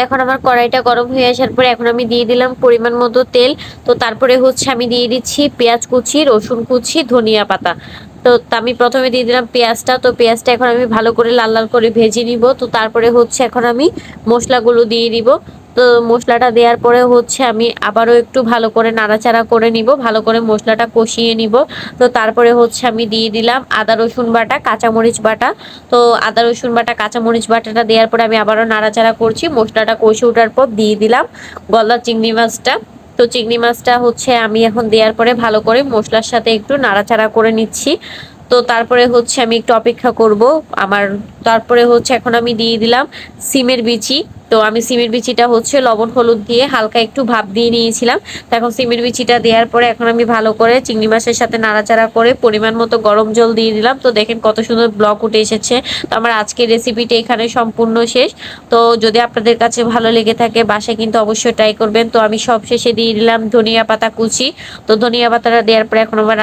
এখন আমার কড়াইটা গরম হয়ে আসার পরে এখন আমি দিয়ে দিলাম পরিমাণ মতো তেল। তো তারপরে হচ্ছে আমি দিয়ে দিচ্ছি পেঁয়াজ কুচি, রসুন কুচি, ধনিয়া পাতা। তো আমি প্রথমে দিয়ে দিলাম পেঁয়াজটা। তো পেঁয়াজটা এখন আমি ভালো করে লাল লাল করে ভেজে নিব। তো তারপরে হচ্ছে এখন আমি মশলাগুলো দিয়ে দিব। তো মশলাটা দেওয়ার পরে হচ্ছে আমি আবারও একটু ভালো করে নাড়াচাড়া করে নিব, ভালো করে মশলাটা কষিয়ে নিব। তো তারপরে হচ্ছে আমি দিয়ে দিলাম আদা রসুন বাটা, কাঁচামরিচ বাটা। তো আদা রসুন বাটা, কাঁচামরিচ বাটাটা দেওয়ার পরে আমি আবারও নাড়াচাড়া করছি। মশলাটা কষে ওঠার পর দিয়ে দিলাম গলদা চিংড়ি মাছটা। তো চিংড়ি মাছটা হচ্ছে আমি এখন দেওয়ার পরে ভালো করে মশলার সাথে একটু নাড়াচাড়া করে নিচ্ছি। তো তারপরে হচ্ছে আমি একটু অপেক্ষা করব আমার। তারপরে হচ্ছে এখন আমি দিয়ে দিলাম সিমের বিচি। তো আমি সিমের বিচিটা হচ্ছে লবণ হলুদ দিয়ে হালকা একটু ভাপ দিয়ে নিয়েছিলাম। তো এখন সিমের বিচিটা দেওয়ার পরে এখন আমি ভালো করে চিংড়ি মাছের সাথে নাড়াচাড়া করে পরিমাণ মতো গরম জল দিয়ে দিলাম। তো দেখেন কত সুন্দর ব্লক উঠে এসেছে। তো আমার আজকের রেসিপিটা এখানে সম্পূর্ণ শেষ। তো যদি আপনাদের কাছে ভালো লেগে থাকে বাসায় কিন্তু অবশ্যই ট্রাই করবেন। তো আমি সব শেষে দিয়ে দিলাম ধনিয়া পাতা কুচি। তো ধনিয়া পাতাটা দেওয়ার পরে এখন আমার